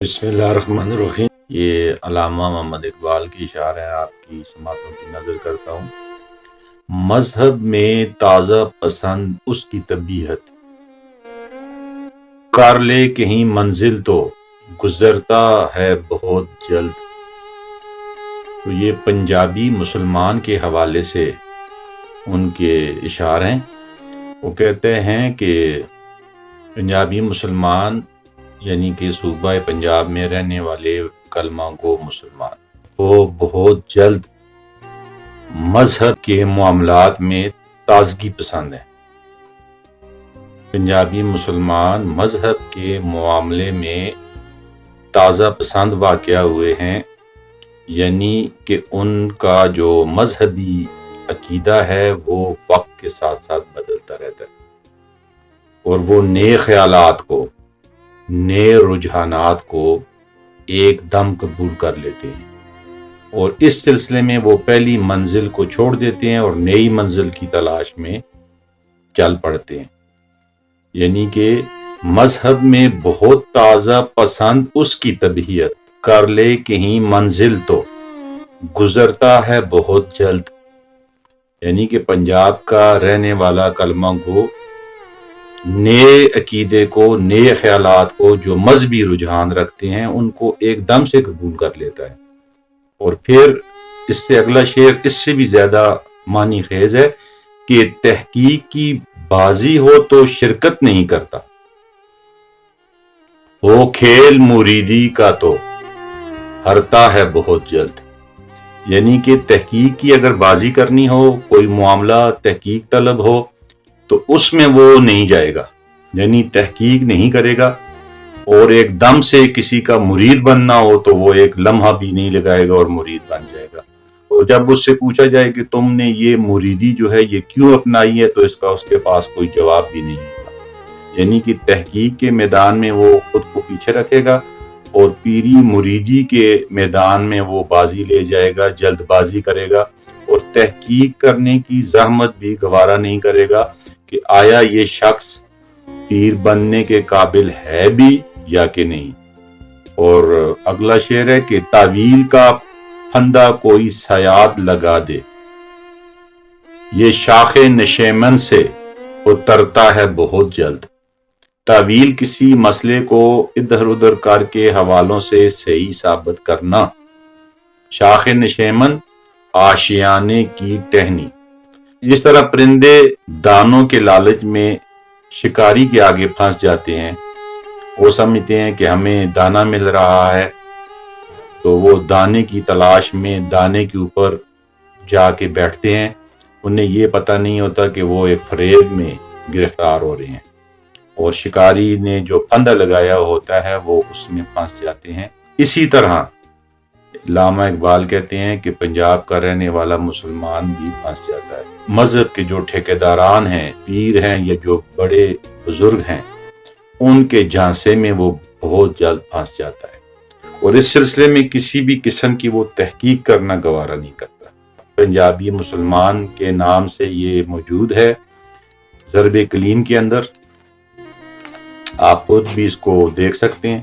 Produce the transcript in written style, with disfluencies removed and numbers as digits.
بسم اللہ الرحمن الرحیم۔ یہ علامہ محمد اقبال کی اشعار ہے، آپ کی سماعتوں کی نظر کرتا ہوں۔ مذہب میں تازہ پسند اس کی طبیعت، کر لے کہیں منزل تو گزرتا ہے بہت جلد۔ تو یہ پنجابی مسلمان کے حوالے سے ان کے اشعار ہیں۔ وہ کہتے ہیں کہ پنجابی مسلمان یعنی کہ صوبہ پنجاب میں رہنے والے کلمہ گو مسلمان، وہ بہت جلد مذہب کے معاملات میں تازگی پسند ہیں۔ پنجابی مسلمان مذہب کے معاملے میں تازہ پسند واقع ہوئے ہیں، یعنی کہ ان کا جو مذہبی عقیدہ ہے وہ وقت کے ساتھ ساتھ بدلتا رہتا ہے، اور وہ نئے خیالات کو، نئے رجحانات کو ایک دم قبول کر لیتے ہیں، اور اس سلسلے میں وہ پہلی منزل کو چھوڑ دیتے ہیں اور نئی منزل کی تلاش میں چل پڑتے ہیں۔ یعنی کہ مذہب میں بہت تازہ پسند اس کی طبیعت، کر لے کہیں منزل تو گزرتا ہے بہت جلد۔ یعنی کہ پنجاب کا رہنے والا کلمہ گو نئے عقیدے کو، نئے خیالات کو، جو مذہبی رجحان رکھتے ہیں ان کو ایک دم سے قبول کر لیتا ہے۔ اور پھر اس سے اگلا شعر اس سے بھی زیادہ معنی خیز ہے کہ تحقیق کی بازی ہو تو شرکت نہیں کرتا، ہو کھیل مریدی کا تو ہرتا ہے بہت جلد۔ یعنی کہ تحقیق کی اگر بازی کرنی ہو، کوئی معاملہ تحقیق طلب ہو تو اس میں وہ نہیں جائے گا، یعنی تحقیق نہیں کرے گا۔ اور ایک دم سے کسی کا مرید بننا ہو تو وہ ایک لمحہ بھی نہیں لگائے گا اور مرید بن جائے گا۔ اور جب اس سے پوچھا جائے کہ تم نے یہ مریدی جو ہے یہ کیوں اپنائی ہے، تو اس کے پاس کوئی جواب بھی نہیں ہوگا۔ یعنی کہ تحقیق کے میدان میں وہ خود کو پیچھے رکھے گا، اور پیری مریدی کے میدان میں وہ بازی لے جائے گا، جلد بازی کرے گا، اور تحقیق کرنے کی زحمت بھی گوارا نہیں کرے گا کہ آیا یہ شخص پیر بننے کے قابل ہے بھی یا کہ نہیں۔ اور اگلا شعر ہے کہ تعویل کا پھندا کوئی صیاد لگا دے، یہ شاخ نشیمن سے اترتا ہے بہت جلد۔ تعویل کسی مسئلے کو ادھر ادھر کر کے حوالوں سے صحیح ثابت کرنا، شاخ نشیمن آشیانے کی ٹہنی۔ جس طرح پرندے دانوں کے لالچ میں شکاری کے آگے پھنس جاتے ہیں، وہ سمجھتے ہیں کہ ہمیں دانا مل رہا ہے، تو وہ دانے کی تلاش میں دانے کے اوپر جا کے بیٹھتے ہیں، انہیں یہ پتہ نہیں ہوتا کہ وہ ایک فریب میں گرفتار ہو رہے ہیں، اور شکاری نے جو پھندا لگایا ہوتا ہے وہ اس میں پھنس جاتے ہیں۔ اسی طرح علامہ اقبال کہتے ہیں کہ پنجاب کا رہنے والا مسلمان بھی پھنس جاتا ہے۔ مذہب کے جو ٹھیکیداران ہیں، پیر ہیں یا جو بڑے بزرگ ہیں، ان کے جھانسے میں وہ بہت جلد پھنس جاتا ہے، اور اس سلسلے میں کسی بھی قسم کی وہ تحقیق کرنا گوارا نہیں کرتا۔ پنجابی مسلمان کے نام سے یہ موجود ہے ضرب کلیم کے اندر، آپ خود بھی اس کو دیکھ سکتے ہیں۔